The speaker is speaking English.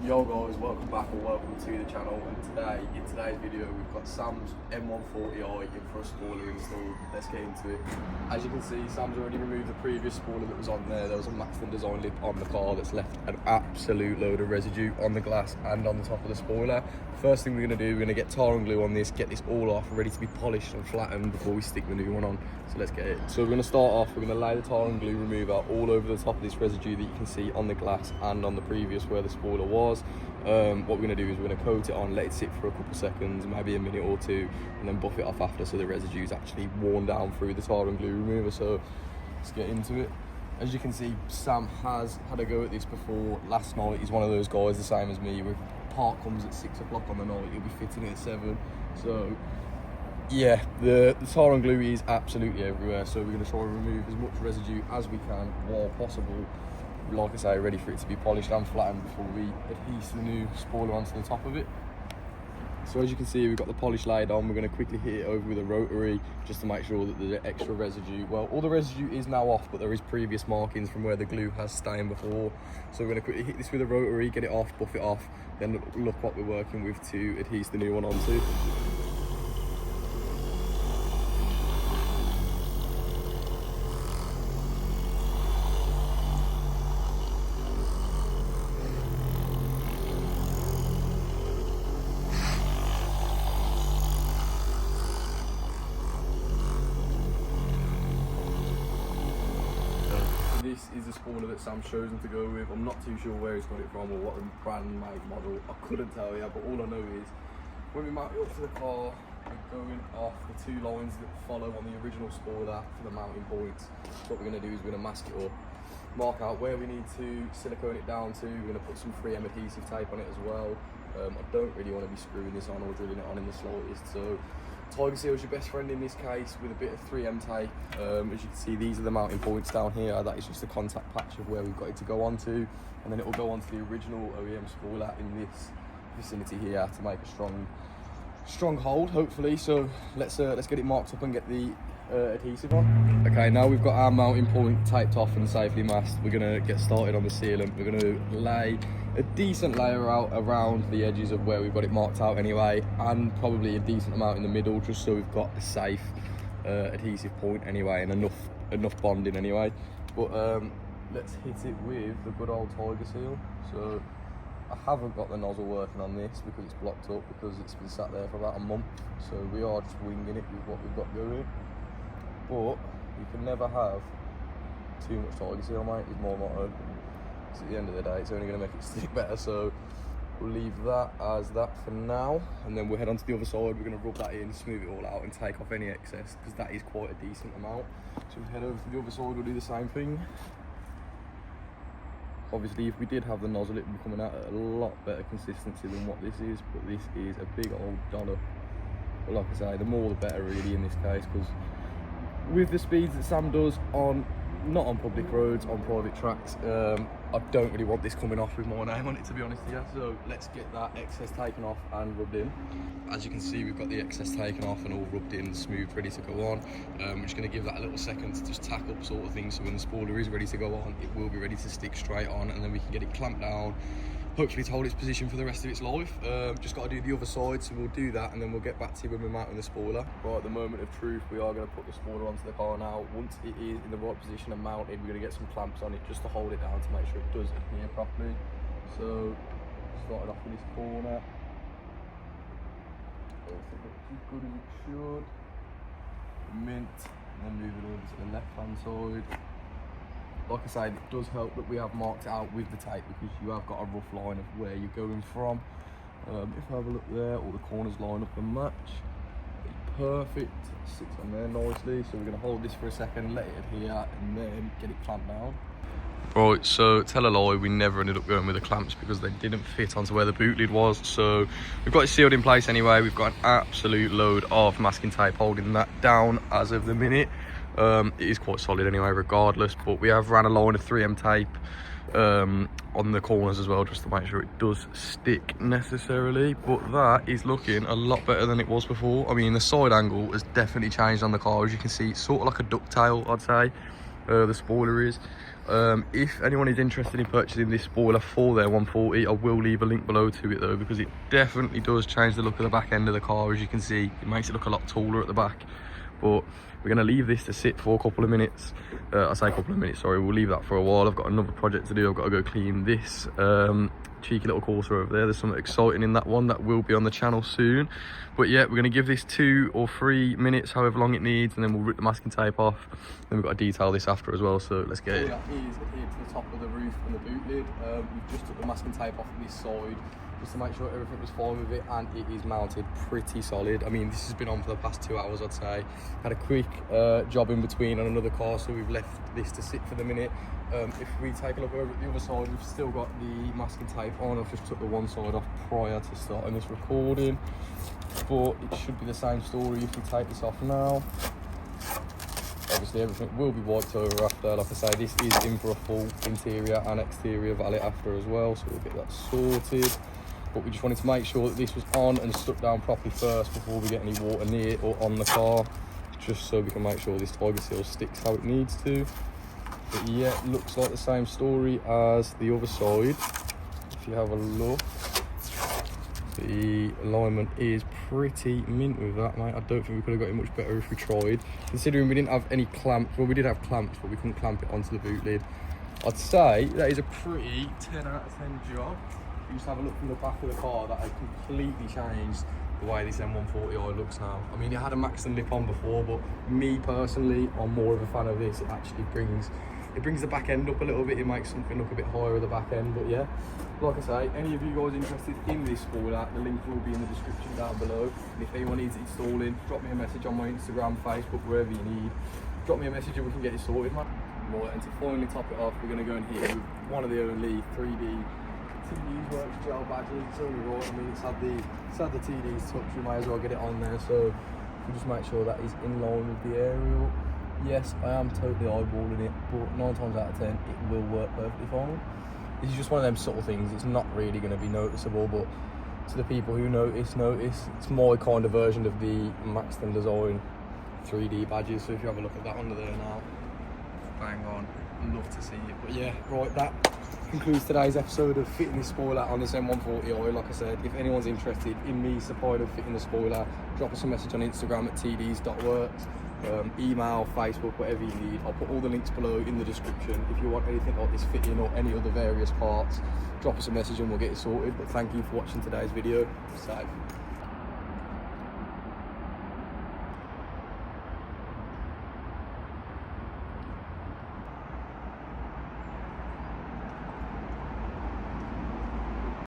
Yo guys, welcome back or welcome to the channel, and in today's video we've got Sam's M140i in for a spoiler installed. Let's get into it. As you can see, Sam's already removed the previous spoiler that was on there. There was a Maxton design lip on the car that's left an absolute load of residue on the glass and on the top of the spoiler. First thing we're going to do, we're going to get tar and glue on this, get this all off, ready to be polished and flattened before we stick the new one on. So let's get it. So we're going to start off, we're going to lay the tar and glue remover all over the top of this residue that you can see on the glass and on the previous where the spoiler was. What we're going to do is we're going to coat it on, let it sit for a couple of seconds, maybe a minute or two, and then buff it off after so the residue is actually worn down through the tar and glue remover. So let's get into it. As you can see, Sam has had a go at this before. Last night, he's one of those guys the same as me. With part comes at 6 o'clock on the night, he'll be fitting it at 7. So yeah, the tar and glue is absolutely everywhere. So we're going to try and remove as much residue as we can while possible. Like I say, ready for it to be polished and flattened before we adhese the new spoiler onto the top of it. So as you can see, we've got the polish laid on. We're going to quickly hit it over with a rotary just to make sure that the extra residue, well, all the residue is now off, but there is previous markings from where the glue has stained before. So we're going to quickly hit this with a rotary, get it off, buff it off, then look what we're working with to adhese the new one onto. This is the spoiler that Sam's chosen to go with. I'm not too sure where he's got it from or what the brand, make, model. I couldn't tell you, but all I know is when we mount it up to the car, we're going off the 2 lines that follow on the original spoiler for the mounting points. So what we're going to do is we're going to mask it up, mark out where we need to silicone it down to. We're going to put some 3M adhesive tape on it as well. I don't really want to be screwing this on or drilling it on in the slightest. So Tiger Seal is your best friend in this case with a bit of 3M tape. As you can see, these are the mounting points down here. That is just a contact patch of where we've got it to go onto, and then it will go onto the original OEM spoiler in this vicinity here to make a strong hold, hopefully. So let's get it marked up and get the adhesive on. Okay, now we've got our mounting point taped off and safely masked. We're gonna get started on the sealant. We're gonna lay a decent layer out around the edges of where we've got it marked out anyway, and probably a decent amount in the middle, just so we've got a safe adhesive point anyway, and enough bonding anyway. But let's hit it with the good old Tiger Seal. So I haven't got the nozzle working on this because it's blocked up, because it's been sat there for about a month. So we are just winging it with what we've got going. But you can never have too much Tiger Seal, mate, is more motto. So at the end of the day, it's only going to make it stick better. So we'll leave that as that for now, and then we'll head on to the other side. We're going to rub that in, smooth it all out, and take off any excess, because that is quite a decent amount. So we'll head over to the other side, we'll do the same thing. Obviously, if we did have the nozzle, it would be coming out at a lot better consistency than what this is, but this is a big old dollop. But like I say, the more the better really in this case, because with the speeds that Sam does on, not on public roads, on private tracks, I don't really want this coming off with my name on it, to be honest with you. So let's get that excess taken off and rubbed in. As you can see, we've got the excess taken off and all rubbed in, smooth, ready to go on. We're just going to give that a little second to just tack up sort of thing, so when the spoiler is ready to go on, it will be ready to stick straight on, and then we can get it clamped down, hopefully to hold its position for the rest of its life. Just got to do the other side, so we'll do that, and then we'll get back to you when we're mounting the spoiler. Right, at the moment of truth, we are going to put the spoiler onto the car now. Once it is in the right position and mounted, we're going to get some clamps on it just to hold it down to make sure it does adhere properly. So started off with this corner. Everything looks as good as it should. Mint, and then move it over to the left hand side. Like I said, it does help that we have marked it out with the tape, because you have got a rough line of where you're going from. If I have a look there, all the corners line up and match. Perfect, sits on there nicely. So we're going to hold this for a second, let it adhere, and then get it clamped down. Right, so tell a lie, we never ended up going with the clamps because they didn't fit onto where the boot lid was. So we've got it sealed in place anyway. We've got an absolute load of masking tape holding that down as of the minute. It is quite solid anyway regardless, but we have ran a line of 3M tape on the corners as well, just to make sure it does stick necessarily. But that is looking a lot better than it was before. I mean, the side angle has definitely changed on the car. As you can see, it's sort of like a ducktail, I'd say. the spoiler is. If anyone is interested in purchasing this spoiler for their 140, I will leave a link below to it though, because it definitely does change the look of the back end of the car. As you can see, it makes it look a lot taller at the back. But we're going to leave this to sit for a couple of minutes. I say a couple of minutes, sorry, we'll leave that for a while. I've got another project to do. I've got to go clean this cheeky little Corsa over there. There's something exciting in that one that will be on the channel soon. But yeah, we're going to give this 2 or 3 minutes, however long it needs, and then we'll rip the masking tape off. Then we've got to detail this after as well, so let's get it. That is adhered to the top of the roof and the boot lid. We've just took the masking tape off this side just to make sure everything was fine with it, and it is mounted pretty solid. I mean, this has been on for the past 2 hours, I'd say. Had a quick job in between on another car, so we've left this to sit for the minute. If we take a look over at the other side, we've still got the masking tape on. I've just took the one side off prior to starting this recording, but it should be the same story if we take this off now. Obviously everything will be wiped over after. Like I say, this is in for a full interior and exterior valet after as well, so we'll get that sorted. But we just wanted to make sure that this was on and stuck down properly first before we get any water near or on the car, just so we can make sure this tiger seal sticks how it needs to. But yeah, it looks like the same story as the other side. If you have a look, the alignment is pretty mint with that, mate. I don't think we could have got it much better if we tried. Considering we didn't have any clamps, well, we did have clamps, but we couldn't clamp it onto the boot lid. I'd say that is a pretty 10 out of 10 job. You just have a look from the back of the car, that has completely changed the way this M140i looks now. I mean, it had a Maxton lip on before, but me personally, I'm more of a fan of this. It actually brings the back end up a little bit. It makes something look a bit higher at the back end. But yeah, like I say, any of you guys interested in this spoiler, the link will be in the description down below. And if anyone needs it installing, drop me a message on my Instagram, Facebook, wherever you need. Drop me a message and we can get it sorted, man. Right, and to finally top it off, we're going to go in here with one of the only 3D TD's Works gel badges. It's only right. I mean, it's had the TD's touch. We might as well get it on there. So we'll just make sure that is in line with the aerial. Yes, I am totally eyeballing it, but 9 times out of 10, it will work perfectly fine. This is just one of them subtle things. It's not really going to be noticeable, but to the people who notice. It's my kind of version of the Maxton Design 3D badges. So if you have a look at that under there now, bang on. Love to see it. But yeah, right, that concludes today's episode of fitting this spoiler on this M140i. Like I said, if anyone's interested in me supplying fitting the spoiler, drop us a message on Instagram at tds.works. Email, Facebook, whatever you need. I'll put all the links below in the description. If you want anything like this fitting or any other various parts, drop us a message and we'll get it sorted. But thank you for watching today's video. Safe.